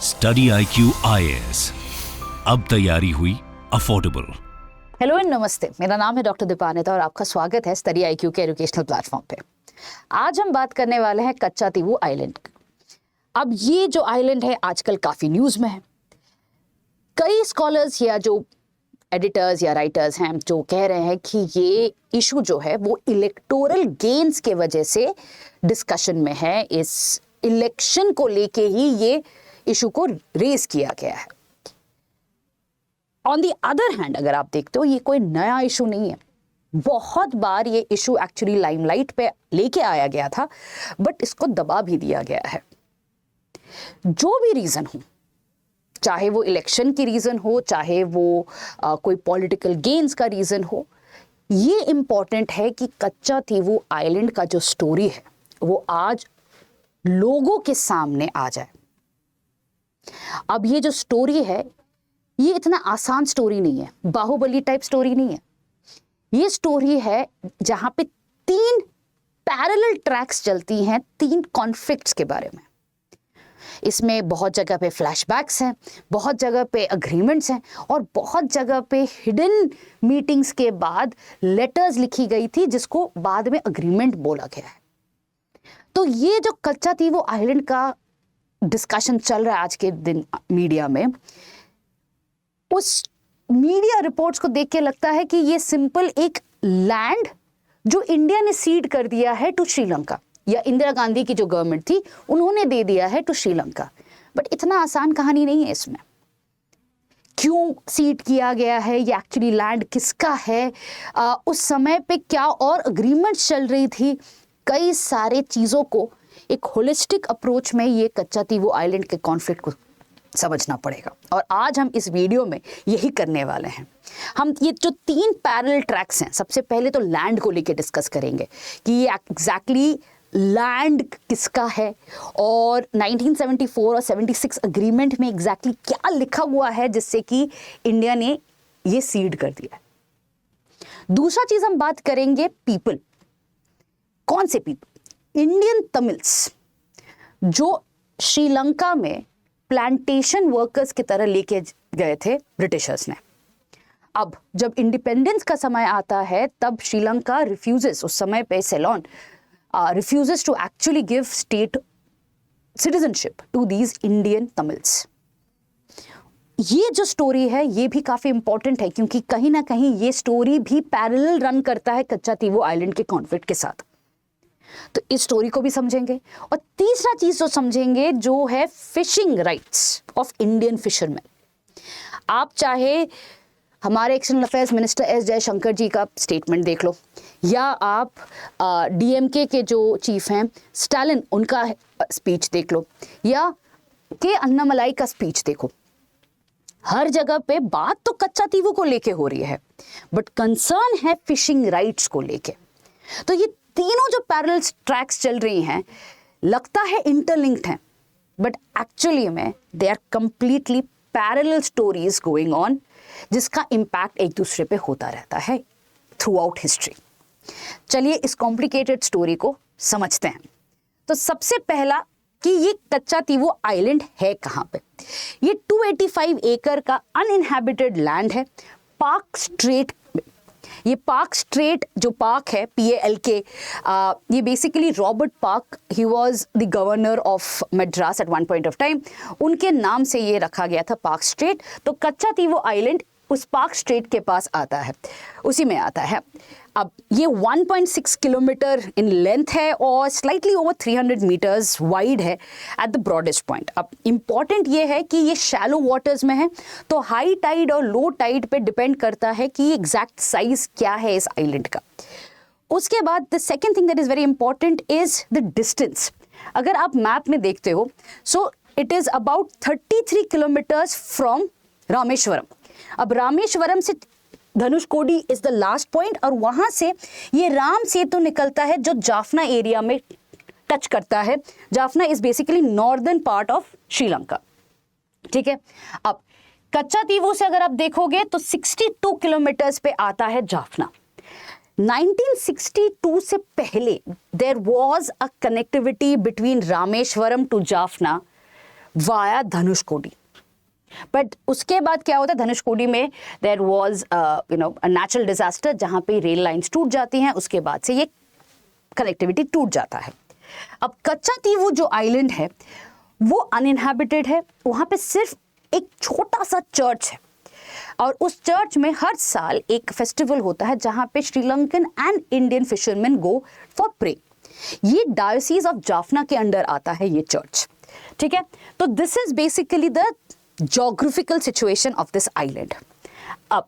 Study IQ IAS, अब तैयारी हुई अफोर्डेबल। हेलो एंड नमस्ते, मेरा नाम है डॉक्टर दीपानिता और आपका स्वागत है स्टडी IQ के एजुकेशनल प्लेटफॉर्म पे। आज हम बात करने वाले हैं कच्चातीवू आइलैंड। अब ये जो आइलैंड है आजकल काफ़ी न्यूज़ में है। कई स्कॉलर्स या जो एडिटर्स या राइटर्स हैं जो कह रहे हैं कि ये इशू जो है वो इलेक्टोरल गेन्स के वजह से डिस्कशन में है। इस इलेक्शन को लेके ही ये इशू को रेज किया गया है। ऑन दी अदर हैंड अगर आप देखते हो ये कोई नया इशू नहीं है। बहुत बार ये इशू एक्चुअली लाइमलाइट पे लेके आया गया था, बट इसको दबा भी दिया गया है। जो भी रीज़न हो, चाहे वो इलेक्शन की रीज़न हो, चाहे वो कोई पॉलिटिकल गेन्स का रीज़न हो, ये इम्पॉर्टेंट है कि कच्चातीवू आइलैंड का जो स्टोरी है वो आज लोगों के सामने आ जाए। अब ये जो स्टोरी है ये इतना आसान स्टोरी नहीं है, बाहुबली टाइप स्टोरी नहीं है। ये स्टोरी है जहां पे 3 पैरेलल ट्रैक्स चलती हैं 3 कॉन्फ्लिक्ट्स के बारे में। इसमें बहुत जगह पे फ्लैशबैक्स हैं, बहुत जगह पे अग्रीमेंट्स हैं और बहुत जगह पे हिडन मीटिंग्स के बाद लेटर्स लिखी गई थी जिसको बाद में अग्रीमेंट बोला गया है। तो ये जो कच्चातीवू आइलैंड का डिस्कशन चल रहा है आज के दिन मीडिया में, उस मीडिया रिपोर्ट्स को देख के लगता है कि ये सिंपल एक लैंड जो इंडिया ने सीड कर दिया है टू श्रीलंका, या इंदिरा गांधी की जो गवर्नमेंट थी उन्होंने दे दिया है टू श्रीलंका। बट इतना आसान कहानी नहीं है इसमें। क्यों सीड किया गया है, ये एक्चुअली लैंड किसका है, उस समय पे क्या और अग्रीमेंट्स चल रही थी, कई सारे चीज़ों को एक होलिस्टिक अप्रोच में ये कच्चातीवू आइलैंड के कॉन्फ्लिक्ट को समझना पड़ेगा। और आज हम इस वीडियो में यही करने वाले हैं। हम ये जो 3 पैरेलल ट्रैक्स हैं, सबसे पहले तो लैंड को लेके डिस्कस करेंगे कि ये एग्जैक्टली लैंड किसका है और 1974 और 76 अग्रीमेंट में एग्जैक्टली क्या लिखा हुआ है जिससे कि इंडिया ने ये सीड कर दिया। दूसरा चीज़ हम बात करेंगे पीपल। कौन से पीपल? इंडियन तमिल्स जो श्रीलंका में प्लांटेशन वर्कर्स की तरह लेके गए थे ब्रिटिशर्स ने। अब जब इंडिपेंडेंस का समय आता है तब श्रीलंका रिफ्यूजेस, उस समय पे Ceylon refuses to actually give state citizenship to these Indian Tamils. ये जो स्टोरी है ये भी काफ़ी इंपॉर्टेंट है क्योंकि कहीं ना कहीं ये स्टोरी भी पैरेलल रन करता है कच्चातीवू आइलैंड के कॉन्फ्लिक्ट के साथ। तो इस स्टोरी को भी समझेंगे। और तीसरा चीज जो समझेंगे जो है fishing rights of Indian fisherman. आप चाहे हमारे external affairs minister S Jaishankar ji का स्टेटमेंट देख लो, या आप DMK के जो चीफ हैं स्टालिन उनका स्पीच देख लो, या के अन्नामलाई का स्पीच देखो। हर जगह पे बात तो कच्चातीवू को लेके हो रही है, बट कंसर्न है फिशिंग राइट्स को लेके। तो ये तीनों जो पैरेलल ट्रैक्स चल रही हैं लगता है इंटरलिंक्ड हैं, बट एक्चुअली में they are completely parallel stories going on, जिसका इम्पैक्ट एक दूसरे पे होता रहता है थ्रू आउट हिस्ट्री। चलिए इस कॉम्प्लिकेटेड स्टोरी को समझते हैं। तो सबसे पहला कि ये कच्चातीवू आइलैंड है कहाँ पे। ये 285 एकड़ का अनइनहैबिटेड लैंड है पार्क स्ट्रेट। ये पार्क स्ट्रेट जो पार्क है PALK, ये basically Robert Palk, he was the governor of Madras at one point of time, उनके नाम से ये रखा गया था पार्क स्ट्रेट। तो कच्चातीवू आइलैंड उस पार्क स्ट्रेट के पास आता है, उसी में आता है। अब ये 1.6 किलोमीटर इन लेंथ है और स्लाइटली ओवर 300 मीटर्स वाइड है एट द ब्रॉडेस्ट पॉइंट। अब इम्पॉर्टेंट ये है कि ये शैलो वाटर्स में है, तो हाई टाइड और लो टाइड पे डिपेंड करता है कि एग्जैक्ट साइज क्या है इस आइलैंड का। उसके बाद the second thing that is very important is the distance. अगर आप मैप में देखते हो so it is about 33 kilometres from Rameswaram. अब रामेश्वरम से Dhanushkodi is the last point और वहां से ये राम सेतु निकलता है जो जाफना एरिया में टच करता है। Jaffna is basically northern part of Sri Lanka. ठीक है, अब कच्चातीवू से अगर आप देखोगे तो 62 किलोमीटर्स पे आता है जाफना। 1962 से पहले there was a connectivity between Rameswaram to Jaffna via Dhanushkodi. But उसके बाद क्या होता है, धनुषकोडी में देयर वाज नेचुरल डिजास्टर जहाँ पे रेल लाइन्स टूट जाती हैं, उसके बाद से ये कनेक्टिविटी टूट जाता है। अब कच्चातीवू जो आइलैंड है वो अनइनहैबिटेड है, वहाँ पे सिर्फ एक छोटा सा चर्च है और उस चर्च में हर साल एक फेस्टिवल होता है जहाँ पे Sri Lankan and Indian fisherman go for pray. ये डायोसीज ऑफ जाफना के अंडर आता है ये चर्च, ठीक है। तो this is basically the geographical situation of this island. अब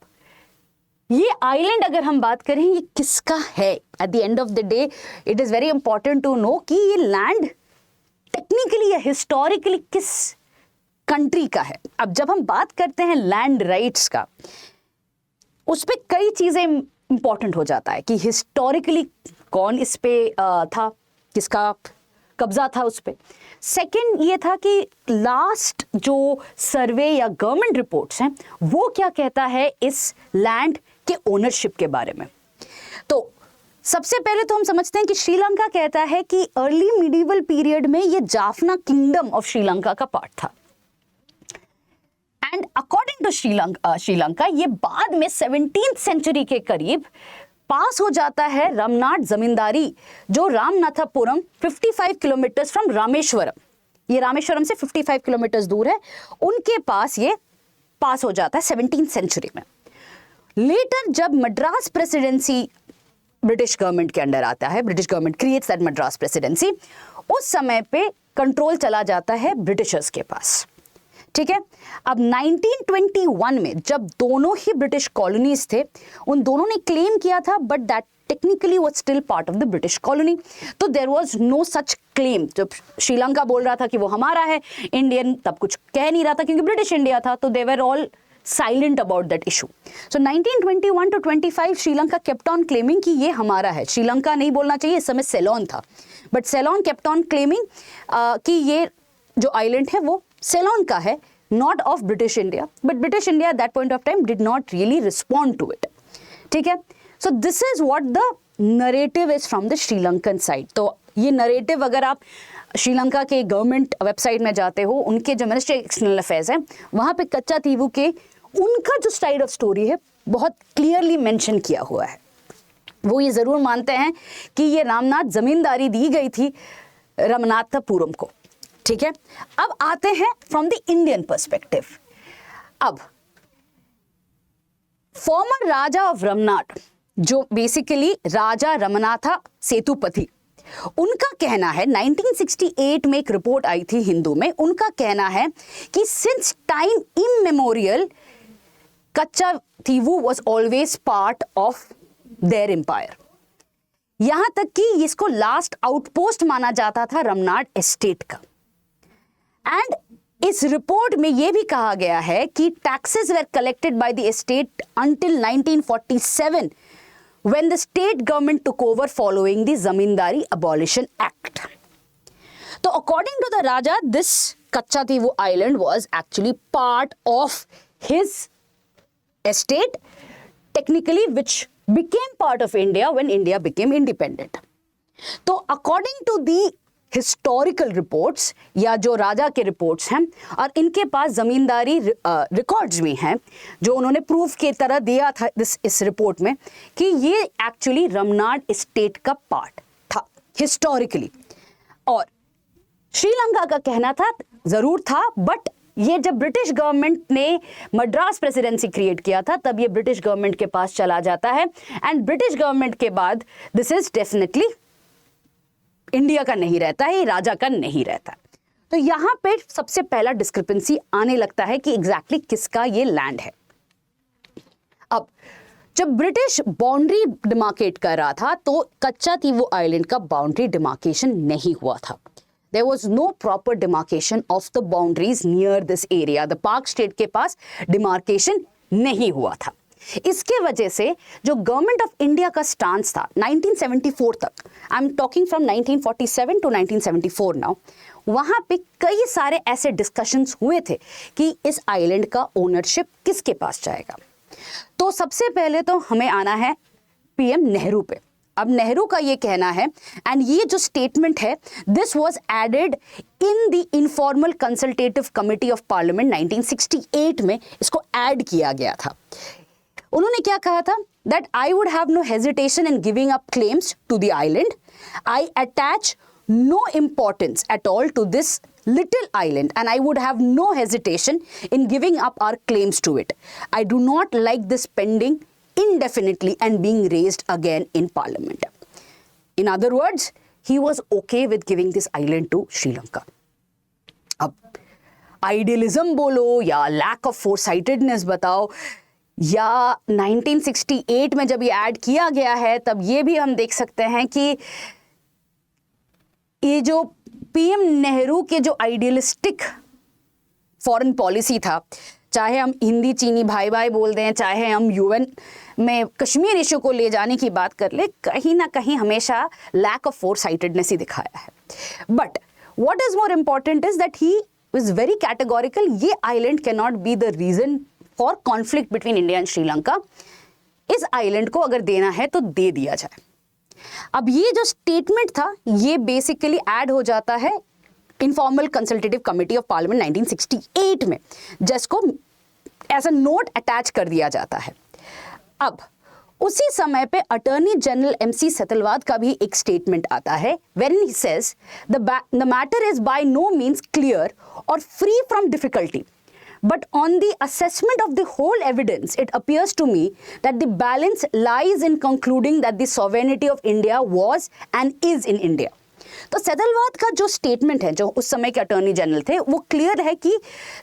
ये आइलैंड अगर हम बात करें ये किसका है, at the end of the day it is very important to know कि ये लैंड टेक्निकली या हिस्टोरिकली किस कंट्री का है। अब जब हम बात करते हैं लैंड राइट्स का, उस पे कई चीजें इंपॉर्टेंट हो जाता है कि हिस्टोरिकली कौन इस पे था, किसका कब्जा था उस पे। सेकंड ये था कि लास्ट जो सर्वे या गवर्नमेंट रिपोर्ट्स हैं वो क्या कहता है इस लैंड के ओनरशिप के बारे में। तो सबसे पहले तो हम समझते हैं कि श्रीलंका कहता है कि अर्ली मिडिवल पीरियड में ये जाफना किंगडम ऑफ श्रीलंका का पार्ट था एंड अकॉर्डिंग टू श्रीलंका ये बाद में 17th सेंचुरी के करीब पास हो जाता है रमनाड जमींदारी जो रामनाथपुरम 55 किलोमीटर फ्रॉम रामेश्वरम, ये रामेश्वरम से 55 किलोमीटर दूर है, उनके पास ये पास हो जाता है 17th सेंचुरी में। लेटर जब मद्रास प्रेसिडेंसी ब्रिटिश गवर्नमेंट के अंडर आता है, British government creates that Madras presidency, उस समय पे कंट्रोल चला जाता है ब्रिटिशर्स के पास, ठीक है। अब 1921 में जब दोनों ही ब्रिटिश कॉलोनीज थे, उन दोनों ने क्लेम किया था but that technically was still part of the British colony, तो there was no such claim. जब श्रीलंका बोल रहा था कि वो हमारा है, इंडियन तब कुछ कह नहीं रहा था क्योंकि ब्रिटिश इंडिया था, तो they were all silent about that issue. So 1921 to 25 Sri Lanka kept on claiming कि ये हमारा है। श्रीलंका नहीं बोलना चाहिए, इस समय सेलोन था, but Ceylon kept on claiming कि ये जो आइलैंड है वो सेलोन का है, not of British India, but British India at that point of time did not really respond to it, ठीक है। So this is what the narrative is from the Sri Lankan side. तो ये नरेटिव अगर आप श्रीलंका के गवर्नमेंट वेबसाइट में जाते हो, उनके जो मिनिस्ट्री एक्सटर्नल अफेयर्स है वहाँ पे कच्चातीवू के उनका जो साइड ऑफ स्टोरी है बहुत क्लियरली मेंशन किया हुआ है। वो ये ज़रूर मानते हैं कि ये रामनाथ जमींदारी दी गई थी रामनाथपुरम को, ठीक है। अब आते हैं फ्रॉम द इंडियन पर्सपेक्टिव। अब फॉर्मर राजा ऑफ रमनाट जो बेसिकली राजा रमनाथा सेतुपति, उनका कहना है 1968 में एक रिपोर्ट आई थी हिंदू में, उनका कहना है कि since time immemorial Kachchatheevu was always part of their empire. यहां तक कि इसको लास्ट आउटपोस्ट माना जाता था रमनाड एस्टेट का। एंड इस रिपोर्ट में यह भी कहा गया है कि taxes were collected by the estate until 1947 when the state government took over following the Zamindari Abolition Act. So according to the Raja, this Kachativu island was actually part of his estate, technically which became part of India when India became independent. So according to the historical reports या जो राजा के reports हैं, और इनके पास ज़मींदारी records भी हैं जो उन्होंने प्रूफ की तरह दिया था इस रिपोर्ट में कि ये एक्चुअली रमनाड स्टेट का पार्ट था हिस्टोरिकली। और श्रीलंका का कहना था ज़रूर था, बट ये जब ब्रिटिश गवर्नमेंट ने मद्रास प्रेसिडेंसी क्रिएट किया था तब ये ब्रिटिश गवर्नमेंट के पास चला जाता है, एंड ब्रिटिश गवर्नमेंट के बाद दिस इज डेफिनेटली इंडिया का नहीं रहता है, राजा का नहीं रहता। तो यहां पे सबसे पहला डिस्क्रिपेंसी आने लगता है कि एग्जैक्टली किसका ये लैंड है। अब जब ब्रिटिश बाउंड्री डिमार्केट कर रहा था तो कच्चातीवू आइलैंड का बाउंड्री डिमार्केशन नहीं हुआ था। There was no proper demarcation of the boundaries near this area. The Park State के पास demarcation नहीं हुआ था। इसके वजह से जो गवर्नमेंट ऑफ इंडिया का स्टांस था 1974 तक, I am talking from 1947 to 1974 now, वहाँ पे कई सारे ऐसे डिस्कशंस हुए थे कि इस आइलैंड का ओनरशिप किसके पास जाएगा। तो सबसे पहले तो हमें आना है पीएम नेहरू पे। अब नेहरू का ये कहना है, एंड ये जो स्टेटमेंट है, this was added in the informal consultative committee of parliament 1968 में इसको ऐड किया गया था। उन्होंने क्या कहा था? That I would have no hesitation in giving up claims to the island, I attach no importance at all to this little island and I would have no hesitation in giving up our claims to it. I do not like this pending indefinitely and being raised again in parliament. In other words, he was okay with giving this island to Sri Lanka. अब idealism बोलो या lack of foresightedness बताओ या 1968 में जब ये add किया गया है तब ये भी हम देख सकते हैं कि ये जो पीएम नेहरू के जो आइडियलिस्टिक फॉरेन पॉलिसी था, चाहे हम हिंदी चीनी भाई भाई बोल दें, चाहे हम यूएन में कश्मीर इशू को ले जाने की बात कर ले, कहीं ना कहीं हमेशा लैक ऑफ फोरसाइटेडनेस ही दिखाया है। But what is more important is that he was very categorical, ये island can not be the reason for conflict between India and Sri Lanka. इस आइलैंड को अगर देना है तो दे दिया जाए। अब ये जो स्टेटमेंट था ये बेसिकली ऐड हो जाता है informal consultative committee of parliament 1968 में, जिसको एज अ नोट अटैच कर दिया जाता है। अब उसी समय पे अटॉर्नी जनरल एमसी सेतलवाद का भी एक स्टेटमेंट आता है, when he says the matter is by no means clear और free from difficulty, but on the assessment of the whole evidence, it appears to me that the balance lies in concluding that the sovereignty of India was and is in India. तो सेतलवाद का जो statement है, जो उस समय के attorney general थे, वो क्लियर है कि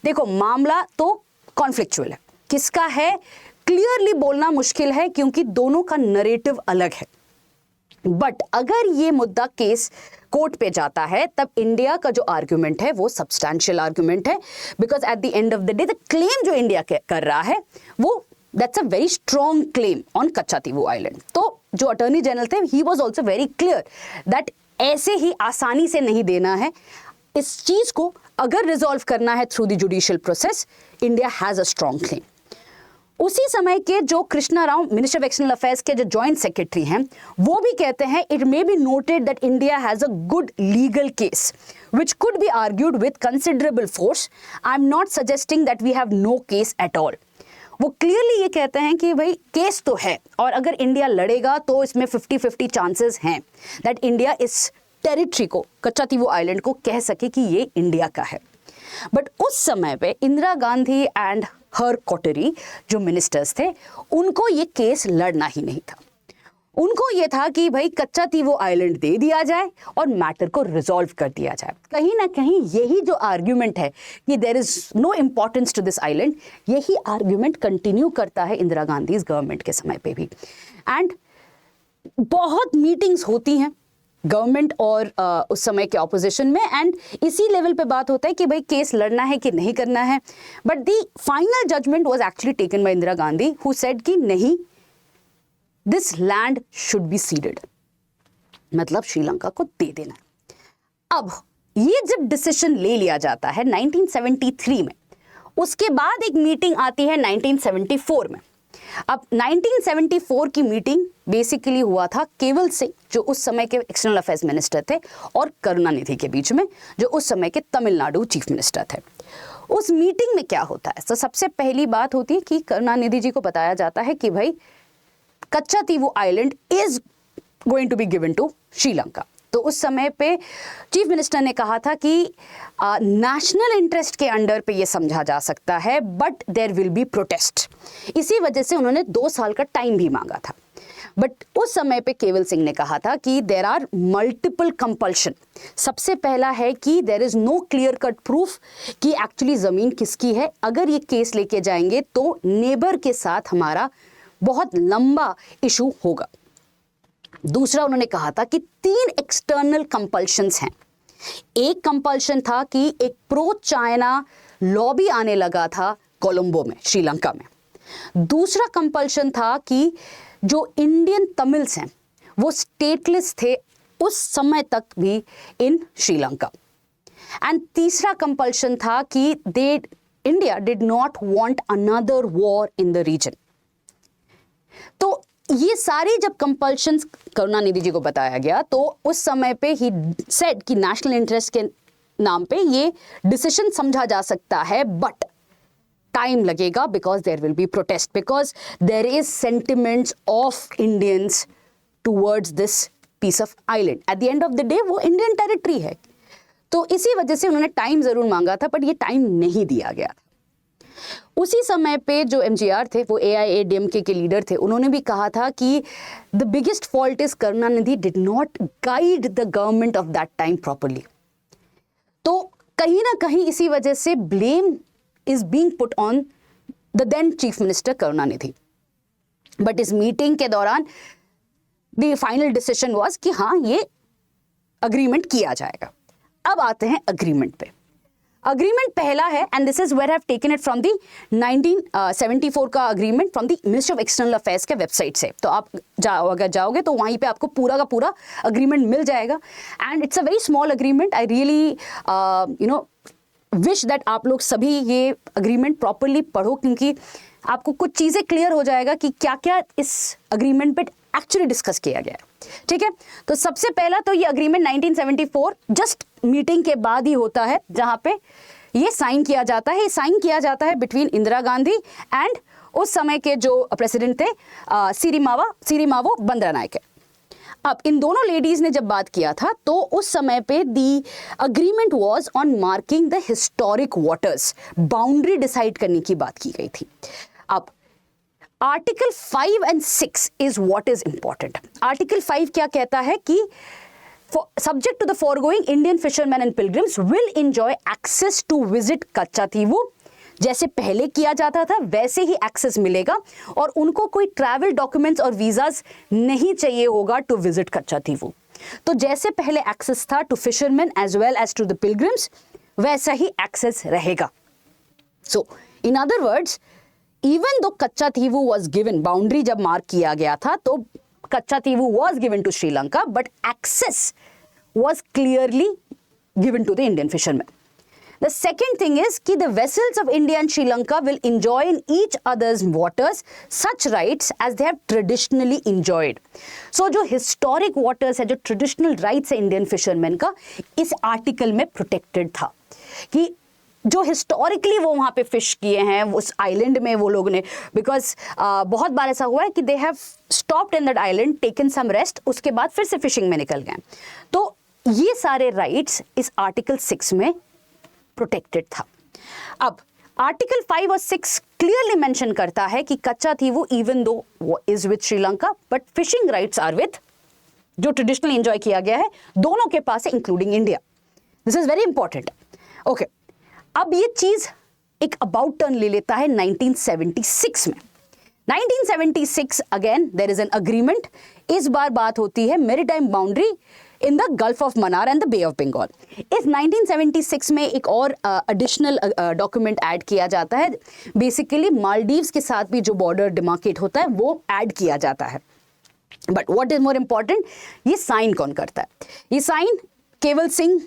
देखो मामला तो कॉन्फ्लिक्चुअल है, किसका है क्लियरली बोलना मुश्किल है क्योंकि दोनों का नरेटिव अलग है। बट अगर ये मुद्दा केस कोर्ट पे जाता है तब इंडिया का जो आर्ग्यूमेंट है वो सब्सटैंशियल आर्ग्यूमेंट है, because at the end of the day the claim जो इंडिया कर रहा है वो that's a very strong claim on Katchatheevu island. तो जो अटॉर्नी जनरल थे he was also very clear that ऐसे ही आसानी से नहीं देना है, इस चीज को अगर रिजॉल्व करना है through the judicial process, India has a strong claim. उसी समय के जो Krishna Rao minister of external affairs के जो जॉइंट सेक्रेटरी हैं, वो भी कहते हैं it may be noted that India has a good legal case which could be argued with considerable force. I am not suggesting that we have no case at all. वो clearly ये कहते हैं कि भाई केस तो है और अगर इंडिया लड़ेगा तो इसमें 50-50 चांसेस हैं दैट इंडिया इस टेरिटरी को, कच्चातीवू आइलैंड को, कह सके कि ये इंडिया का है। बट उस समय पे इंदिरा गांधी एंड हर कोटरी जो मिनिस्टर्स थे, उनको ये केस लड़ना ही नहीं था। उनको ये था कि भाई कच्चातीवू आइलैंड दे दिया जाए और मैटर को रिजॉल्व कर दिया जाए। कहीं ना कहीं यही जो आर्ग्यूमेंट है कि there is no importance to this island, यही आर्ग्यूमेंट कंटिन्यू करता है इंदिरा गांधी गवर्नमेंट के समय पे भी। एंड बहुत मीटिंग्स होती हैं गवर्नमेंट और उस समय के ऑपोजिशन में, एंड इसी लेवल पे बात होता है कि भाई केस लड़ना है कि नहीं करना है। But the final judgement was actually taken by Indira Gandhi who said कि नहीं, this land should be ceded, मतलब श्रीलंका को दे देना। अब ये जब डिसीजन ले लिया जाता है 1973 में, उसके बाद एक मीटिंग आती है 1974 में। अब 1974 की मीटिंग बेसिकली हुआ था केवल सिंह जो उस समय के एक्सटर्नल अफेयर्स मिनिस्टर थे और करुणानिधि के बीच में जो उस समय के तमिलनाडु चीफ मिनिस्टर थे। उस मीटिंग में क्या होता है, तो सबसे पहली बात होती है कि करुणानिधि जी को बताया जाता है कि भाई Katchatheevu island is going to be given to Sri Lanka. तो उस समय पे चीफ मिनिस्टर ने कहा था कि नेशनल इंटरेस्ट के अंडर पे ये समझा जा सकता है, but there will be protest. इसी वजह से उन्होंने 2 साल का टाइम भी मांगा था। बट उस समय पे केवल सिंह ने कहा था कि देयर आर मल्टीपल कंपल्शन। सबसे पहला है कि there is no clear cut proof कि एक्चुअली ज़मीन किसकी है। अगर ये केस लेके जाएंगे तो नेबर के साथ हमारा बहुत लंबा इशू होगा। दूसरा उन्होंने कहा था कि 3 एक्सटर्नल कंपल्शंस हैं। एक कंपल्शन था कि एक प्रो चाइना लॉबी आने लगा था कोलंबो में, श्रीलंका में। दूसरा कंपल्शन था कि जो इंडियन तमिल्स हैं वो स्टेटलेस थे उस समय तक भी इन श्रीलंका। एंड तीसरा कंपल्शन था कि India did not want another war in the region. तो ये सारी जब कंपल्शंस करुणानिधि जी को बताया गया तो उस समय पे ही सेड कि नेशनल इंटरेस्ट के नाम पे ये डिसीजन समझा जा सकता है, बट टाइम लगेगा because there will be protest, because there is sentiments of Indians towards this piece of island. At the end of the day वो इंडियन टेरिटरी है. तो इसी वजह से उन्होंने टाइम जरूर मांगा था, बट ये टाइम नहीं दिया गया. उसी समय पे जो एमजीआर थे, वो एआईएडीएमके के लीडर थे, उन्होंने भी कहा था कि the biggest fault is Karunanidhi did not guide the government of that time properly. तो कहीं ना कहीं इसी वजह से blame is being put on the then chief minister Karunanidhi. But इस मीटिंग के दौरान द फाइनल डिसीजन वाज कि हाँ, ये अग्रीमेंट किया जाएगा. अब आते हैं अग्रीमेंट पे. अग्रीमेंट पहला है, and this is where I have taken it from the 1974 का agreement from the ministry of external affairs के वेबसाइट से. तो आप अगर जाओगे तो वहीं पे आपको पूरा का पूरा अग्रीमेंट मिल जाएगा. And it's a very small agreement. I really wish that आप लोग सभी ये अग्रीमेंट प्रॉपरली पढ़ो, क्योंकि आपको कुछ चीज़ें क्लियर हो जाएगा कि क्या क्या इस अग्रीमेंट पे एक्चुअली डिस्कस किया गया है. ठीक है, तो सबसे पहला तो ये अग्रीमेंट 1974 जस्ट मीटिंग के बाद ही होता है, जहां पे ये साइन किया जाता है. साइन किया जाता है बिटवीन इंदिरा गांधी एंड उस समय के जो प्रेसिडेंट थे सिरिमावो बंदरनायके. अब इन दोनों लेडीज ने जब बात किया था तो उस समय पे the agreement was on marking the historic waters. Boundary decide करने की बात की गई थी. अब article 5 and 6 is what is important. Article 5 क्या कहता है कि subject to the foregoing, Indian fishermen and pilgrims will enjoy access to visit Katchatheevu. जैसे पहले किया जाता था वैसे ही एक्सेस मिलेगा और उनको कोई ट्रैवल डॉक्यूमेंट्स और वीजाज नहीं चाहिए होगा टू विजिट कच्चातीवू. तो जैसे पहले एक्सेस था to fisherman as well as to the pilgrims, वैसा ही एक्सेस रहेगा. So in other words, even though Kachativu was given, boundary जब मार्क किया गया था तो Kachativu was given to Sri Lanka, but access was clearly given to the Indian fishermen. The second thing is कि the vessels of India and Sri Lanka will enjoy in each other's waters such rights as they have traditionally enjoyed. So जो historic waters है, जो traditional rights है Indian fishermen का, इस article में protected था कि जो हिस्टोरिकली वो वहाँ पे फिश किए हैं उस आइलैंड में वो लोग ने, बिकॉज बहुत बार ऐसा हुआ है कि they have stopped in that island, taken some rest, उसके बाद फिर से फिशिंग में निकल गए. तो ये सारे राइट्स इस आर्टिकल 6 में प्रोटेक्टेड था. अब आर्टिकल 5 और 6 क्लियरली मेंशन करता है कि Katchatheevu even though is with Sri Lanka but fishing rights are with, जो ट्रेडिशनली एंजॉय किया गया है दोनों के पास है including India. This is very important. Okay, अब ये चीज एक अबाउट टर्न ले लेता है 1976 में. 1976 again there is an agreement. इस बार बात होती है maritime boundary in the gulf of Mannar and the bay of Bengal. इस 1976 में एक और एडिशनल डॉक्यूमेंट ऐड किया जाता है. बेसिकली मालदीव्स के साथ भी जो बॉर्डर डिमार्केट होता है वो ऐड किया जाता है. But what is more important, ये साइन कौन करता है? ये साइन केवल Singh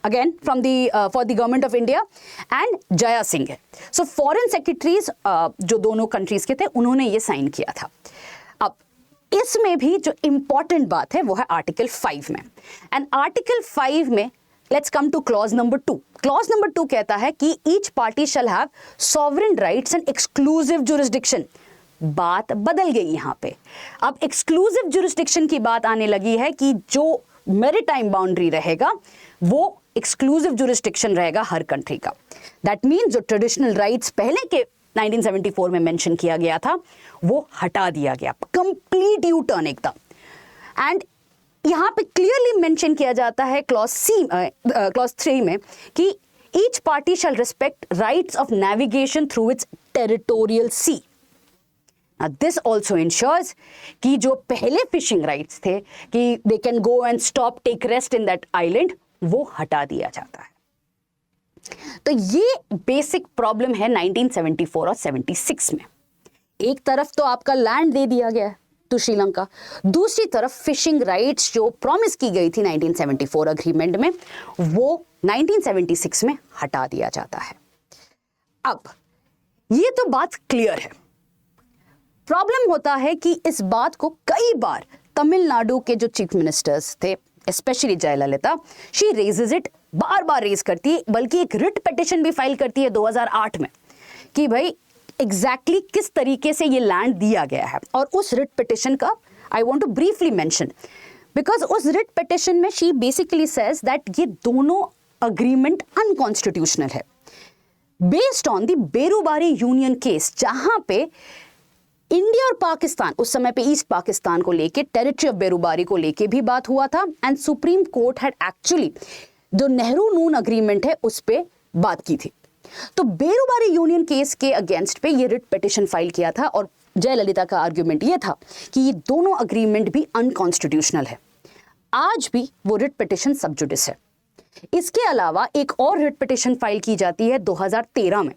again from the for the government of India and Jaya Singh है. So foreign secretaries जो दोनों countries के थे उन्होंने ये साइन किया था. अब इसमें भी जो important बात है वो है आर्टिकल 5 में. एंड आर्टिकल 5 में let's come to clause number 2. clause number 2 कहता है कि each party shall have sovereign rights and exclusive jurisdiction. बात बदल गई यहाँ पे. अब exclusive jurisdiction की बात आने लगी है कि जो मैरीटाइम बाउंड्री रहेगा वो एक्सक्लूसिव जुरिस्डिक्शन रहेगा हर कंट्री का. दैट मीन्स जो ट्रेडिशनल राइट्स पहले के 1974 में मेंशन किया गया था वो हटा दिया गया. कंप्लीट यू टर्न एकदम. एंड यहाँ पे क्लियरली मेंशन किया जाता है क्लॉज 3 में कि each party shall respect rights of navigation through its territorial sea. This also ensures कि जो पहले फिशिंग राइट्स थे कि they can go and stop take rest in that island, वो हटा दिया जाता है. तो ये बेसिक प्रॉब्लम है 1974 और 76 में. एक तरफ तो आपका लैंड दे दिया गया है टू श्रीलंका, दूसरी तरफ फिशिंग राइट्स जो प्रॉमिस की गई थी 1974 अग्रीमेंट में वो 1976 में हटा दिया जाता है. अब ये तो बात क्लियर है. प्रॉब्लम होता है कि इस बात को कई बार तमिलनाडु के जो चीफ मिनिस्टर्स थे, specially Jayalalithaa, she raises it, बार बार रेज करती है, बल्कि एक रिट पिटिशन भी फाइल करती है 2008 में कि भाई एग्जैक्टली किस तरीके से ये लैंड दिया गया है। और उस रिट पिटिशन का I want to briefly mention, because उस रिट पिटिशन में शी बेसिकली सेज दैट ये दोनों अग्रीमेंट अनकॉन्स्टिट्यूशनल है based on the Berubari union case, जहां पे इंडिया और पाकिस्तान, उस समय पे ईस्ट पाकिस्तान को लेके, टेरिटरी ऑफ बेरूबारी को लेके भी बात हुआ था, and supreme court had actually जो नेहरू नून अग्रीमेंट है उस पे बात की थी। तो बेरूबारी यूनियन केस के अगेंस्ट पे ये रिट पिटिशन फाइल किया था और जयललिता का आर्ग्यूमेंट ये था कि ये दोनों अग्रीमेंट भी अनकॉन्स्टिट्यूशनल है। आज भी वो रिट पिटिशन सब जुडिस है। इसके अलावा एक और रिट पिटिशन फाइल की जाती है 2013 में,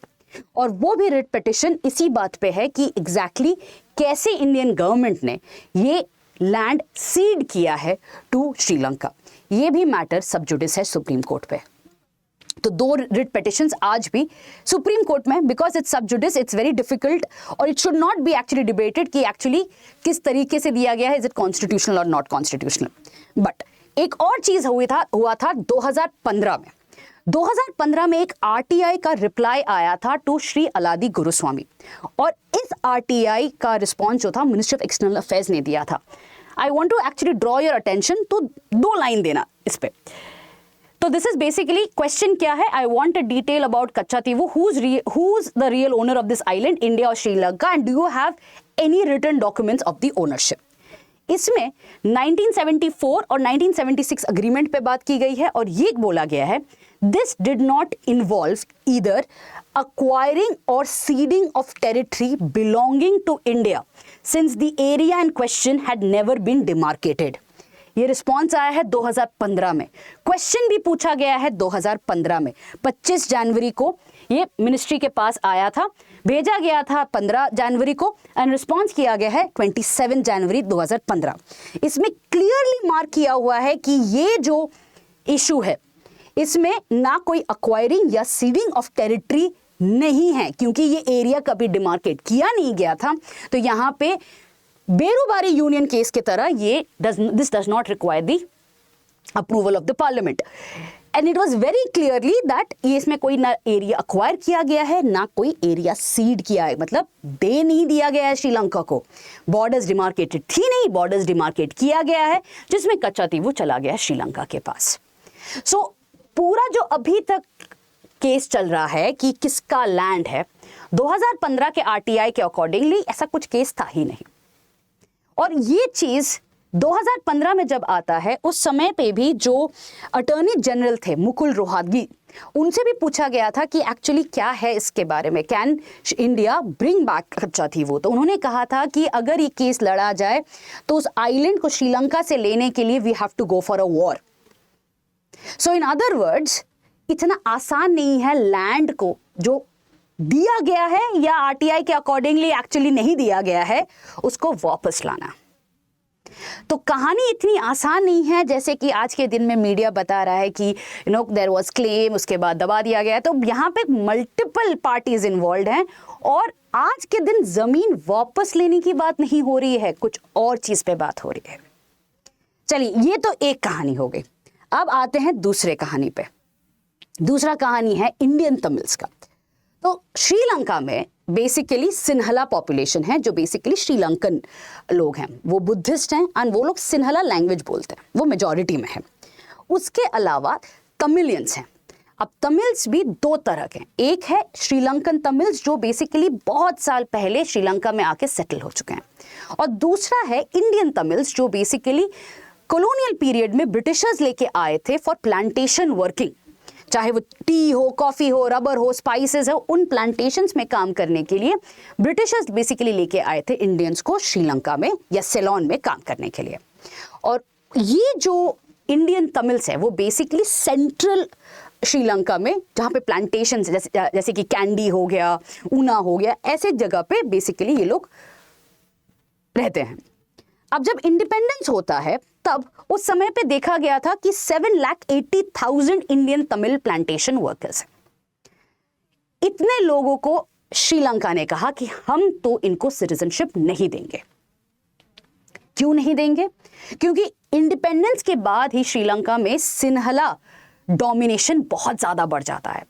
और वो भी रिट पिटिशन इसी बात पे है कि एग्जैक्टली कैसे इंडियन गवर्नमेंट ने ये लैंड सीड किया है टू श्रीलंका। ये भी मैटर सब जुडिस है सुप्रीम कोर्ट पे। तो दो रिट पिटिशंस आज भी सुप्रीम कोर्ट में, बिकॉज इट्स सब जुडिस, इट्स वेरी डिफिकल्ट और it should not be actually debated कि एक्चुअली किस तरीके से दिया गया है, इज इट कॉन्स्टिट्यूशनल और नॉट कॉन्स्टिट्यूशनल। बट एक और चीज हुआ था 2015 में। 2015 में एक आरटीआई का रिप्लाई आया था टू श्री अलादी गुरुस्वामी, और इस आरटीआई का रिस्पॉन्स जो था मिनिस्ट्री ऑफ एक्सटर्नल अफेयर्स ने दिया था। I want to actually draw your attention, तो 2 लाइन देना इस पे। तो दिस इज बेसिकली क्वेश्चन क्या है, I want a detail about Kachchatheevu, who's the real owner of this island, India और Sri Lanka, and do you have any written documents of the ownership. इसमें 1974 और 1976 अग्रीमेंट पे बात की गई है, और ये बोला गया है this did not involve either acquiring or ceding of territory belonging to India since the area in question had never been demarcated। ये रिस्पॉन्स आया है 2015 में। क्वेश्चन भी पूछा गया है 2015 में, 25 जनवरी को ये मिनिस्ट्री के पास आया था, भेजा गया था 15 जनवरी को, एंड रिस्पॉन्स किया गया है 27 जनवरी 2015। इसमें क्लियरली मार्क किया हुआ है कि ये जो इशू है इसमें ना कोई अक्वायरिंग या सीडिंग ऑफ टेरिटरी नहीं है, क्योंकि ये एरिया कभी डिमार्केट किया नहीं गया था। तो यहाँ पे बेरूबारी यूनियन केस की तरह ये this does not require the approval of the parliament, and it was very clearly that ये इसमें कोई ना एरिया अक्वायर किया गया है ना कोई एरिया सीड किया है, मतलब दे नहीं दिया गया है श्रीलंका को। बॉर्डर्स डिमार्केटेड थी नहीं, बॉर्डर्स डिमार्केट किया गया है, जिसमें कच्चातीवू चला गया है श्रीलंका के पास। सो पूरा जो अभी तक केस चल रहा है कि किसका लैंड है, 2015 के आरटीआई के अकॉर्डिंगली ऐसा कुछ केस था ही नहीं। और ये चीज 2015 में जब आता है, उस समय पे भी जो अटॉर्नी जनरल थे मुकुल रोहतगी, उनसे भी पूछा गया था कि एक्चुअली क्या है इसके बारे में, can India bring back Katchatheevu. तो उन्होंने कहा था कि अगर ये केस लड़ा जाए तो उस आइलैंड को श्रीलंका से लेने के लिए we have to go for a war. So in other words, इतना आसान नहीं है लैंड को जो दिया गया है या आरटीआई के अकॉर्डिंगली एक्चुअली नहीं दिया गया है उसको वापस लाना। तो कहानी इतनी आसान नहीं है जैसे कि आज के दिन में मीडिया बता रहा है कि देयर वाज क्लेम, उसके बाद दबा दिया गया। तो यहाँ पे मल्टीपल पार्टीज इन्वॉल्व हैं, और आज के दिन जमीन वापस लेने की बात नहीं हो रही है, कुछ और चीज पे बात हो रही है। चलिए, ये तो एक कहानी हो गई। अब आते हैं दूसरे कहानी पे। दूसरा कहानी है इंडियन तमिल्स का। तो श्रीलंका में बेसिकली सिन्हला पॉपुलेशन है, जो बेसिकली श्रीलंकन लोग हैं, वो बुद्धिस्ट हैं, एंड वो लोग सिन्हला लैंग्वेज बोलते हैं, वो मेजॉरिटी में है। उसके अलावा तमिलियंस हैं। अब तमिल्स भी 2 तरह के हैं, एक है श्रीलंकन तमिल्स जो बेसिकली बहुत साल पहले श्रीलंका में आके सेटल हो चुके हैं, और दूसरा है इंडियन तमिल्स जो बेसिकली कॉलोनियल पीरियड में ब्रिटिशर्स लेके आए थे फॉर प्लांटेशन वर्किंग, चाहे वो टी हो, कॉफी हो, रबर हो, स्पाइसेस हो, उन प्लांटेशंस में काम करने के लिए ब्रिटिशर्स बेसिकली लेके आए थे इंडियंस को श्रीलंका में या सेलोन में काम करने के लिए। और ये जो इंडियन तमिल्स है वो बेसिकली सेंट्रल श्रीलंका में, जहाँ पे प्लांटेशंस जैसे कि कैंडी हो गया, ऊना हो गया, ऐसे जगह पे बेसिकली ये लोग रहते हैं। अब जब इंडिपेंडेंस होता है तब उस समय पे देखा गया था कि 7,80,000 इंडियन तमिल प्लांटेशन वर्कर्स हैं। इतने लोगों को श्रीलंका ने कहा कि हम तो इनको सिटीजनशिप नहीं देंगे। क्यों नहीं देंगे? क्योंकि इंडिपेंडेंस के बाद ही श्रीलंका में सिन्हला डोमिनेशन बहुत ज़्यादा बढ़ जाता है।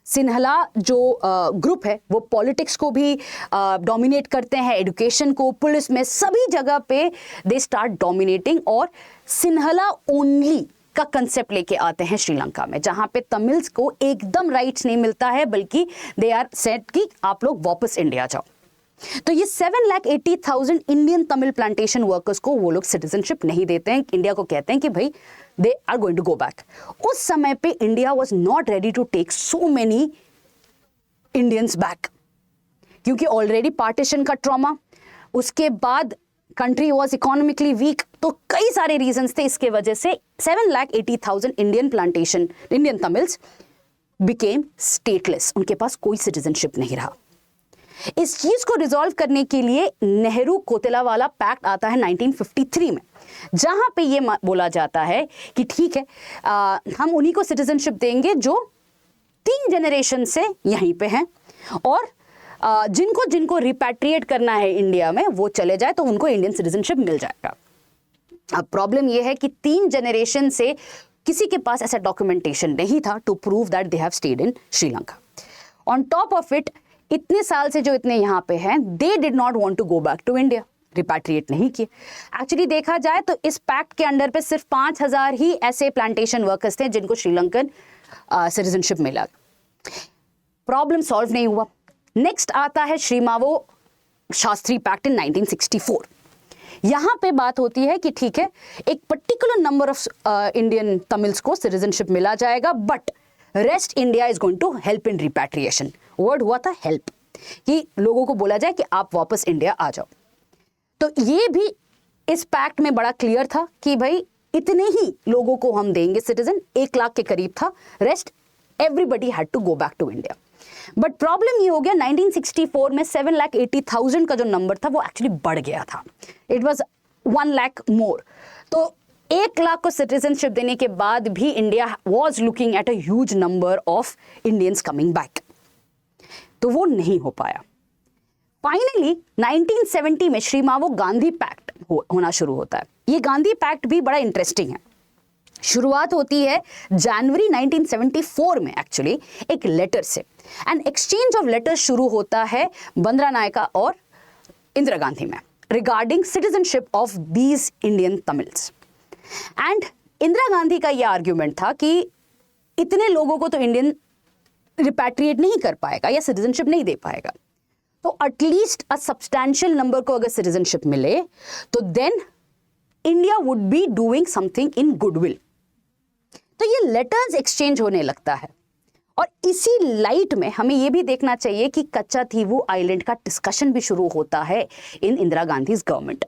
सिन्हला जो ग्रुप है वो पॉलिटिक्स को भी डोमिनेट करते हैं, एजुकेशन को, पुलिस में, सभी जगह पे दे स्टार्ट डोमिनेटिंग, और सिन्हला ओनली का कंसेप्ट लेके आते हैं श्रीलंका में, जहां पे तमिल्स को एकदम राइट्स नहीं मिलता है, बल्कि दे आर सेट कि आप लोग वापस इंडिया जाओ। तो ये 7,80,000 इंडियन तमिल प्लांटेशन वर्कर्स को वो लोग सिटीजनशिप नहीं देते हैं, इंडिया को कहते हैं कि भाई they are going to go back. उस समय पे India was not ready to take so many Indians back, क्योंकि ऑलरेडी पार्टीशन का ट्रॉमा, उसके बाद कंट्री वाज इकोनॉमिकली वीक, तो कई सारे रीजंस थे। इसके वजह से 7,80,000 इंडियन तमिल्स बिकेम स्टेटलेस, उनके पास कोई सिटीजनशिप नहीं रहा। इस चीज को रिजॉल्व करने के लिए नेहरू कोतेलावाला पैक्ट आता है 1953 में, जहां पे ये बोला जाता है कि ठीक है, हम उन्हीं को सिटीजनशिप देंगे जो 3 जनरेशन से यहीं पे हैं, और जिनको जिनको रिपैट्रिएट करना है इंडिया में वो चले जाए तो उनको इंडियन सिटीजनशिप मिल जाएगा। अब प्रॉब्लम ये है कि 3 जनरेशन से किसी के पास ऐसा डॉक्यूमेंटेशन नहीं था to prove that they have stayed in Sri Lanka. On top of it, इतने साल से जो इतने यहाँ पे हैं, they did not want to go back to India, repatriate नहीं किए। एक्चुअली देखा जाए तो इस पैक्ट के अंडर पे सिर्फ 5,000 ही ऐसे प्लांटेशन वर्कर्स थे जिनको श्रीलंकन सिटीजनशिप मिला। प्रॉब्लम सॉल्व नहीं हुआ। नेक्स्ट आता है श्रीमावो शास्त्री पैक्ट इन 1964। यहाँ पे बात होती है कि ठीक है, एक particular number of Indian Tamils को सिटीजनशिप मिला जाएगा, but rest India is going to help in repatriation. Word हुआ था हेल्प, कि लोगों को बोला जाए कि आप वापस इंडिया आ जाओ। तो ये भी इस पैक्ट में बड़ा क्लियर था कि भाई इतने ही लोगों को हम देंगे सिटीजन, 1 लाख के करीब था, rest everybody had to go back to India. But problem ये हो गया 1964 में 7,80,000 का जो नंबर था वो एक्चुअली बढ़ गया था, इट वाज 1 लाख मोर। तो 1 लाख को सिटीजनशिप देने के बाद भी India was looking at a huge number of Indians coming back, तो वो नहीं हो पाया। फाइनली 1970 में श्रीमावो गांधी पैक्ट होना शुरू होता है। ये गांधी पैक्ट भी बड़ा इंटरेस्टिंग है। शुरुआत होती है जनवरी 1974 में, एक्चुअली एक लेटर से, एंड एक्सचेंज ऑफ लेटर शुरू होता है बंदरानायका और इंदिरा गांधी में regarding citizenship of these Indian Tamils. And Indira Gandhi का यह आर्ग्यूमेंट था कि इतने लोगों को तो इंडियन रिपैट्रिएट नहीं कर पाएगा या सिटीजनशिप नहीं दे पाएगा, तो एटलीस्ट अ सब्सटैंशियल नंबर को अगर सिटीजनशिप मिले तो then India would be doing something in goodwill. तो ये लेटर्स एक्सचेंज होने लगता है, और इसी लाइट में हमें ये भी देखना चाहिए कि कच्चाथीवू आइलैंड का डिस्कशन भी शुरू होता है इन इंदिरा गांधी गवर्नमेंट।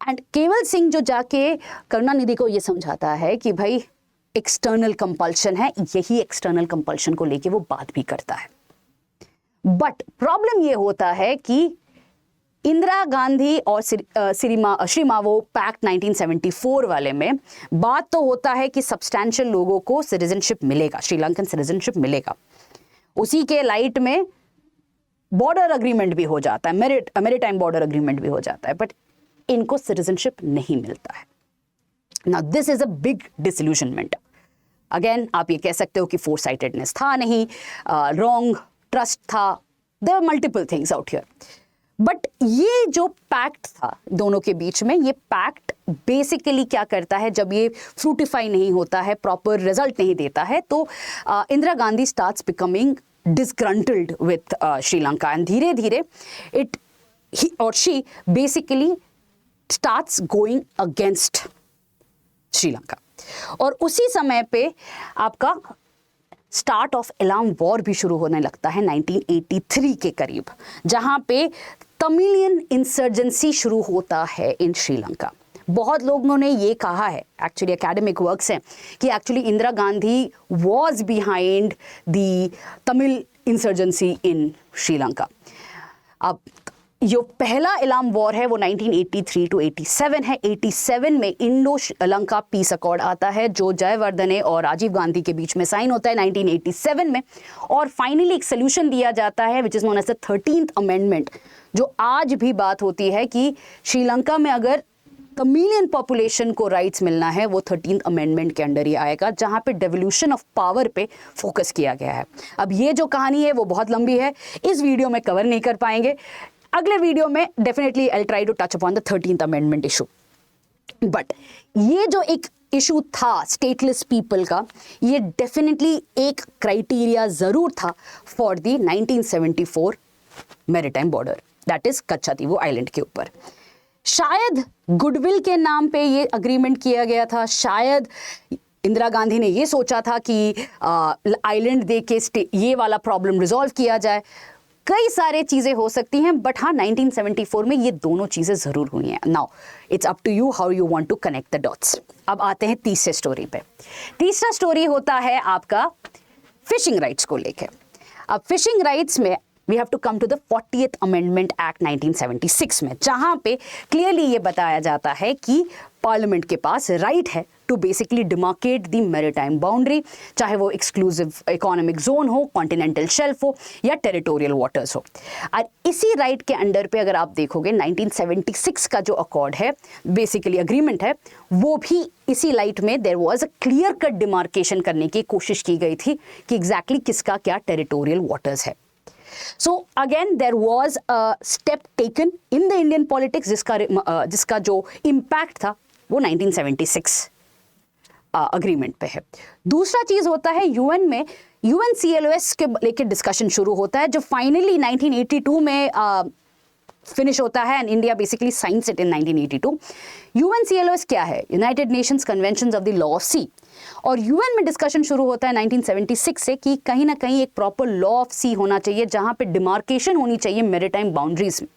एंड केवल सिंह जो जाके करुणानिधि को ये समझाता है कि भाई एक्सटर्नल कंपल्शन है, यही एक्सटर्नल कंपल्शन को लेके वो बात भी करता है। बट प्रॉब्लम ये होता है कि इंदिरा गांधी और श्रीमावो पैक्ट 1974 वाले में बात तो होता है कि सब्सटैंशियल लोगों को सिटीजनशिप मिलेगा, श्रीलंकन सिटीजनशिप मिलेगा। उसी के लाइट में बॉर्डर अग्रीमेंट भी हो जाता है, मैरीटाइम बॉर्डर अग्रीमेंट भी हो जाता है, बट इनको सिटीजनशिप नहीं मिलता है। Now this is a big disillusionment. Again आप ये कह सकते हो कि फोरसाइटेडनेस था नहीं, रॉन्ग ट्रस्ट था, there are multiple things out here. But ये जो पैक्ट था दोनों के बीच में, ये पैक्ट बेसिकली क्या करता है, जब ये फ्रूटिफाई नहीं होता है, प्रॉपर रिजल्ट नहीं देता है, तो Indira Gandhi starts becoming disgruntled with Sri Lanka, and धीरे धीरे he or she basically starts going against Sri Lanka. और उसी समय पे आपका स्टार्ट ऑफ एलाम वॉर भी शुरू होने लगता है 1983 के करीब, जहां पे तमिलियन इंसर्जेंसी शुरू होता है इन श्रीलंका। बहुत लोगों ने ये कहा है, एक्चुअली एकेडमिक वर्क्स हैं, कि actually Indira Gandhi was behind the Tamil insurgency in Sri Lanka. अब जो पहला अलार्म वॉर है वो 1983 टू 87 है। 87 में इंडो श्रीलंका पीस अकॉर्ड आता है जो जयवर्धने और राजीव गांधी के बीच में साइन होता है 1987 में, और फाइनली एक सोल्यूशन दिया जाता है which is known as the 13th amendment, जो आज भी बात होती है कि श्रीलंका में अगर तमिलियन पॉपुलेशन को राइट्स मिलना है वो 13th अमेंडमेंट के अंडर ही आएगा, जहां पे डेवोल्यूशन ऑफ पावर पे फोकस किया गया है। अब ये जो कहानी है वो बहुत लंबी है, इस वीडियो में कवर नहीं कर पाएंगे। अगले वीडियो में definitely I try to touch upon the 13th amendment issue. But ये जो एक इशू था स्टेटलेस पीपल का, ये डेफिनेटली एक क्राइटेरिया जरूर था for the 1974 maritime border, that is Katchatheevu island के ऊपर। शायद गुडविल के नाम पे ये अग्रीमेंट किया गया था, शायद इंदिरा गांधी ने ये सोचा था कि आइलैंड दे के ये वाला प्रॉब्लम रिजॉल्व किया जाए, कई सारे चीज़ें हो सकती हैं, बट हाँ 1974 में ये दोनों चीज़ें ज़रूर हुई हैं। Now it's up to you how you want to connect the dots. अब आते हैं तीसरे स्टोरी पे। तीसरा स्टोरी होता है आपका फिशिंग राइट्स को लेके। अब फिशिंग राइट्स में we have to come to the 40th amendment act 1976 में, जहां पे क्लियरली ये बताया जाता है कि पार्लियामेंट के पास राइट है to basically demarcate the maritime boundary, चाहे वो एक्सक्लूसिव इकोनॉमिक जोन हो, कॉन्टिनेंटल शेल्फ हो या टेरिटोरियल वाटर्स हो। और इसी राइट के अंडर पे अगर आप देखोगे 1976 का जो अकॉर्ड है, बेसिकली अग्रीमेंट है, वो भी इसी लाइट में there was a clear cut demarcation करने की कोशिश की गई थी कि एग्जैक्टली किसका क्या टेरिटोरियल वाटर्स है। So again there was a step taken in the Indian politics जिसका जो impact था वो 1976 अग्रीमेंट पे है। दूसरा चीज होता है यूएन में UNCLOS के लेके डिस्कशन शुरू होता है, जो फाइनली 1982 में फिनिश होता है and India basically signs it in 1982। UNCLOS क्या है? United Nations conventions of the law of sea. और यूएन में डिस्कशन शुरू होता है 1976 से कि कहीं ना कहीं एक प्रॉपर लॉ ऑफ सी होना चाहिए, जहां पे डिमार्केशन होनी चाहिए मैरीटाइम बाउंड्रीज में,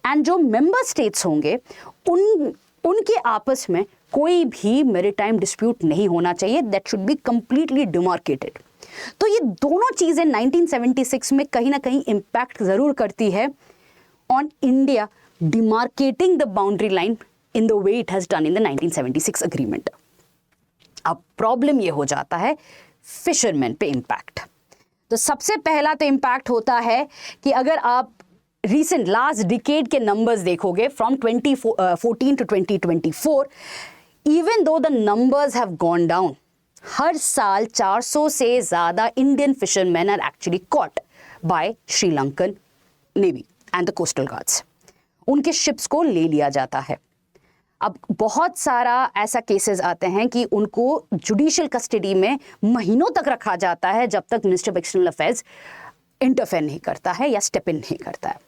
एंड जो मेंबर स्टेट्स होंगे उनके आपस में कोई भी मैरीटाइम डिस्प्यूट नहीं होना चाहिए, that should be completely demarcated. तो ये दोनों चीजें 1976 में कहीं ना कहीं इंपैक्ट जरूर करती है on India demarcating the boundary line in the way it has done in the 1976 agreement. अब प्रॉब्लम ये हो जाता है फिशरमैन पे इम्पैक्ट। तो सबसे पहला तो इम्पैक्ट होता है कि अगर आप रीसेंट लास्ट डिकेड के नंबर्स देखोगे from 2014 to 2024, even though the numbers have gone down, हर साल 400 से ज्यादा Indian fisherman are actually caught by Sri Lankan navy and the coastal guards. उनके शिप्स को ले लिया जाता है। अब बहुत सारा ऐसा केसेस आते हैं कि उनको जुडिशियल कस्टडी में महीनों तक रखा जाता है जब तक minister of external affairs interfere नहीं करता है या स्टेप इन नहीं करता है।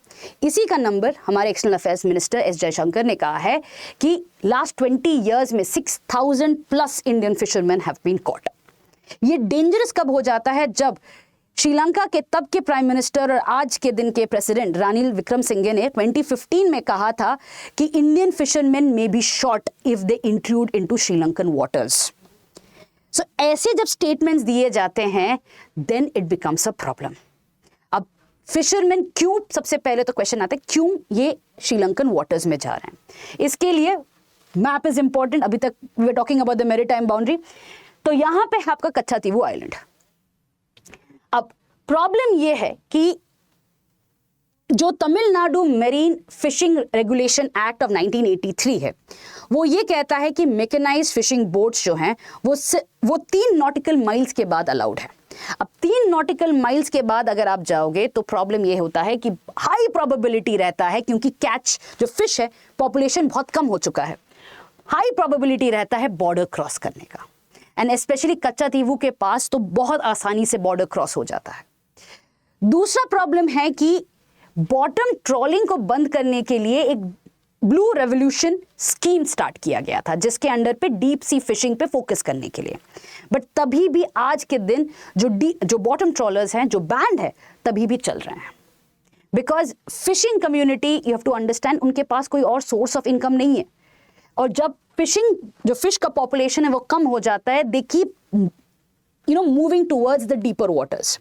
इसी का नंबर हमारे external affairs minister S Jaishankar ने कहा है कि लास्ट 20 ईयर्स में 6000 plus Indian fishermen have been caught. ये डेंजरस कब हो जाता है? जब श्रीलंका के तब के प्राइम मिनिस्टर और आज के दिन के प्रेसिडेंट रानिल विक्रमसिंघे ने 2015 में कहा था कि Indian fisherman may be shot if they intrude into Sri Lankan waters. So ऐसे जब स्टेटमेंट्स दिए जाते हैं then it becomes a problem. अब फिशरमैन क्यों, सबसे पहले तो क्वेश्चन आता है क्यों ये श्रीलंकन वाटर्स में जा रहे हैं। इसके लिए मैप इज इंपॉर्टेंट। अभी तक we are talking about the maritime boundary, तो यहां पे आपका कच्चातीवू आइलैंड। अब प्रॉब्लम यह है कि जो Tamil Nadu marine fishing regulation act of 1983 है, वो ये कहता है कि मैकेनाइज्ड फिशिंग बोट्स जो हैं वो 3 नॉटिकल माइल्स के बाद अलाउड है। अब 3 नॉटिकल माइल्स के बाद अगर आप जाओगे तो प्रॉब्लम ये होता है कि हाई प्रोबेबिलिटी रहता है, क्योंकि कैच जो फिश है पॉपुलेशन बहुत कम हो चुका है, हाई प्रोबेबिलिटी रहता है बॉर्डर क्रॉस करने का, एंड स्पेशली कच्चातीवू के पास तो बहुत आसानी से बॉर्डर क्रॉस हो जाता है। दूसरा प्रॉब्लम है कि बॉटम ट्रॉलिंग को बंद करने के लिए एक ब्लू रेवोल्यूशन स्कीम स्टार्ट किया गया था, जिसके अंडर पे डीप सी फिशिंग पे फोकस करने के लिए। बट तभी भी आज के दिन जो बॉटम ट्रॉलर्स हैं जो बैंड है तभी भी चल रहे हैं, because fishing community you have to understand उनके पास कोई और सोर्स ऑफ इनकम नहीं है, और जब फिशिंग जो फिश का पॉपुलेशन है वो कम हो जाता है, they keep moving towards the deeper waters.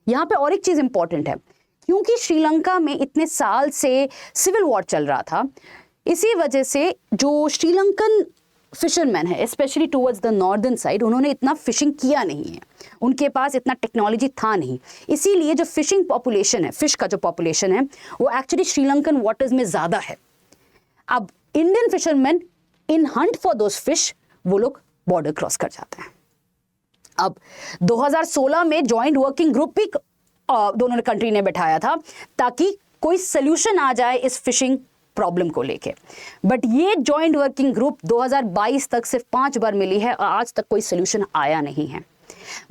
यहाँ पे और एक चीज इंपॉर्टेंट है क्योंकि श्रीलंका में इतने साल से सिविल वॉर चल रहा था, इसी वजह से जो श्रीलंकन फिशरमैन है specially towards the northern side, उन्होंने इतना फिशिंग किया नहीं है, उनके पास इतना टेक्नोलॉजी था नहीं। इसीलिए जो फिशिंग पॉपुलेशन है, फिश का जो पॉपुलेशन है वो एक्चुअली श्रीलंकन वाटर्स में ज़्यादा है। अब Indian fisherman in Hunt for those fish वो लोग बॉर्डर क्रॉस कर जाते हैं। अब 2016 में जॉइंट वर्किंग ग्रुप भी दोनों कंट्री ने बैठाया था ताकि कोई सोल्यूशन आ जाए इस फिशिंग प्रॉब्लम को लेके, बट ये जॉइंट वर्किंग ग्रुप 2022 तक सिर्फ 5 बार मिली है और आज तक कोई सोल्यूशन आया नहीं है।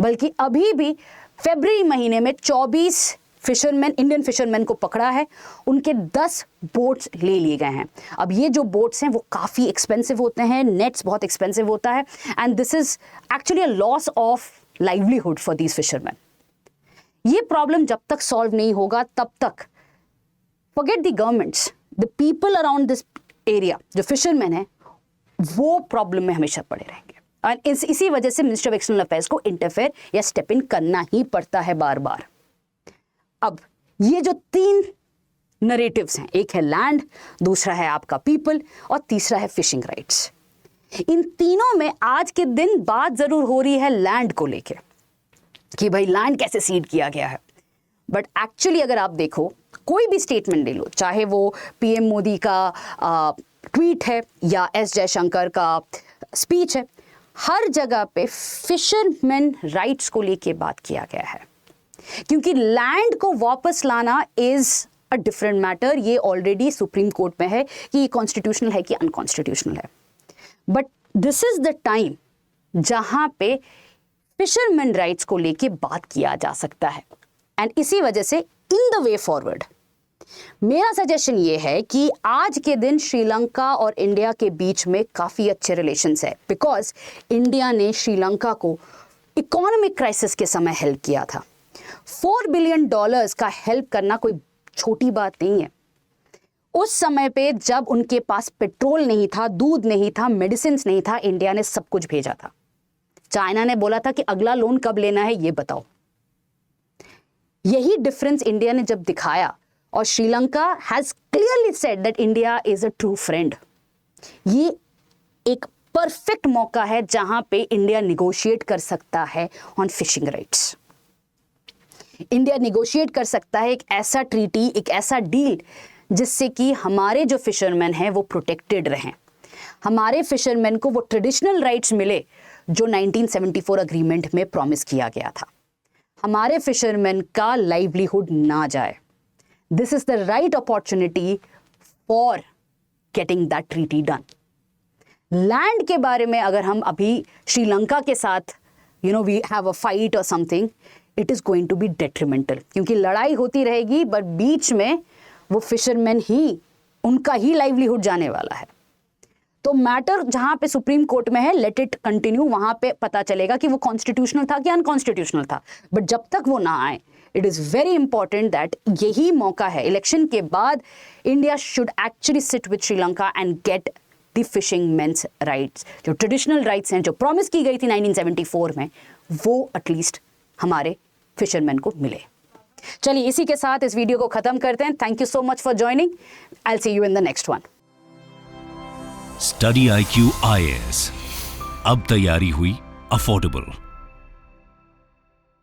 बल्कि अभी भी फरवरी महीने में 24 फिशरमैन, इंडियन फिशरमैन को पकड़ा है, उनके 10 बोट्स ले लिए गए हैं। अब ये जो बोट्स हैं वो काफ़ी एक्सपेंसिव होते हैं, नेट्स बहुत एक्सपेंसिव होता है, and this is actually a loss of livelihood for these fisherman. ये प्रॉब्लम जब तक सॉल्व नहीं होगा तब तक forget the governments, the people around this area, जो फिशरमैन है वो प्रॉब्लम में हमेशा पड़े रहेंगे। और इसी वजह से मिनिस्ट्री ऑफ एक्सटर्नल अफेयर्स को इंटरफेयर या स्टेप इन करना ही पड़ता है बार बार। अब ये जो 3 नरेटिव्स हैं, एक है लैंड, दूसरा है आपका पीपल और तीसरा है फिशिंग राइट्स। इन तीनों में आज के दिन बात जरूर हो रही है लैंड को लेके कि भाई लैंड कैसे सीड किया गया है, बट एक्चुअली अगर आप देखो कोई भी स्टेटमेंट ले लो, चाहे वो पीएम मोदी का ट्वीट है या एस जयशंकर का स्पीच है, हर जगह पे फिशरमैन राइट्स को लेके बात किया गया है। क्योंकि लैंड को वापस लाना इज अ डिफरेंट मैटर, ये ऑलरेडी सुप्रीम कोर्ट में है कि ये कॉन्स्टिट्यूशनल है कि अनकॉन्स्टिट्यूशनल है, but this is the time जहां पे फिशरमैन राइट्स को लेके बात किया जा सकता है। एंड इसी वजह से इन द वे फॉरवर्ड मेरा सजेशन ये है कि आज के दिन श्रीलंका और इंडिया के बीच में काफ़ी अच्छे रिलेशंस है, बिकॉज इंडिया ने श्रीलंका को इकोनॉमिक क्राइसिस के समय हेल्प किया था। $4 बिलियन का हेल्प करना कोई छोटी बात नहीं है। उस समय पे जब उनके पास पेट्रोल नहीं था, दूध नहीं था, मेडिसिन नहीं था, इंडिया ने सब कुछ भेजा था। चाइना ने बोला था कि अगला लोन कब लेना है ये बताओ। यही डिफरेंस इंडिया ने जब दिखाया और Sri Lanka has clearly said that India is a true friend. ये एक परफेक्ट मौका है जहां पे इंडिया निगोशिएट कर सकता है on fishing rights. India negotiate कर सकता है एक ऐसा ट्रीटी, एक ऐसा डील जिससे कि हमारे जो फिशरमैन हैं वो प्रोटेक्टेड रहें, हमारे फिशरमैन को वो ट्रेडिशनल राइट्स मिले जो 1974 अग्रीमेंट में प्रॉमिस किया गया था, हमारे फिशरमैन का लाइवलीहुड ना जाए। This is the right opportunity for getting that treaty done. Land के बारे में अगर हम अभी श्रीलंका के साथ वी हैव अ फाइट और something, it is going to be detrimental, क्योंकि लड़ाई होती रहेगी बट बीच में वो फिशरमैन ही, उनका ही लाइवलीहुड जाने वाला है। तो मैटर जहां पे सुप्रीम कोर्ट में है, लेट इट कंटिन्यू, वहां पे पता चलेगा कि वो कॉन्स्टिट्यूशनल था कि अनकॉन्स्टिट्यूशनल था। बट जब तक वो ना आए, it is very important that यही मौका है, इलेक्शन के बाद India should actually sit with Sri Lanka and get the fishing men's rights, जो ट्रेडिशनल राइट्स हैं, जो प्रॉमिस की गई थी 1974 में, वो एटलीस्ट हमारे फिशरमैन को मिले। चलिए इसी के साथ इस वीडियो को खत्म करते हैं। Thank you so much for joining. I will see you in the next one. Study IQ IAS, अब तैयारी हुई अफोर्डेबल।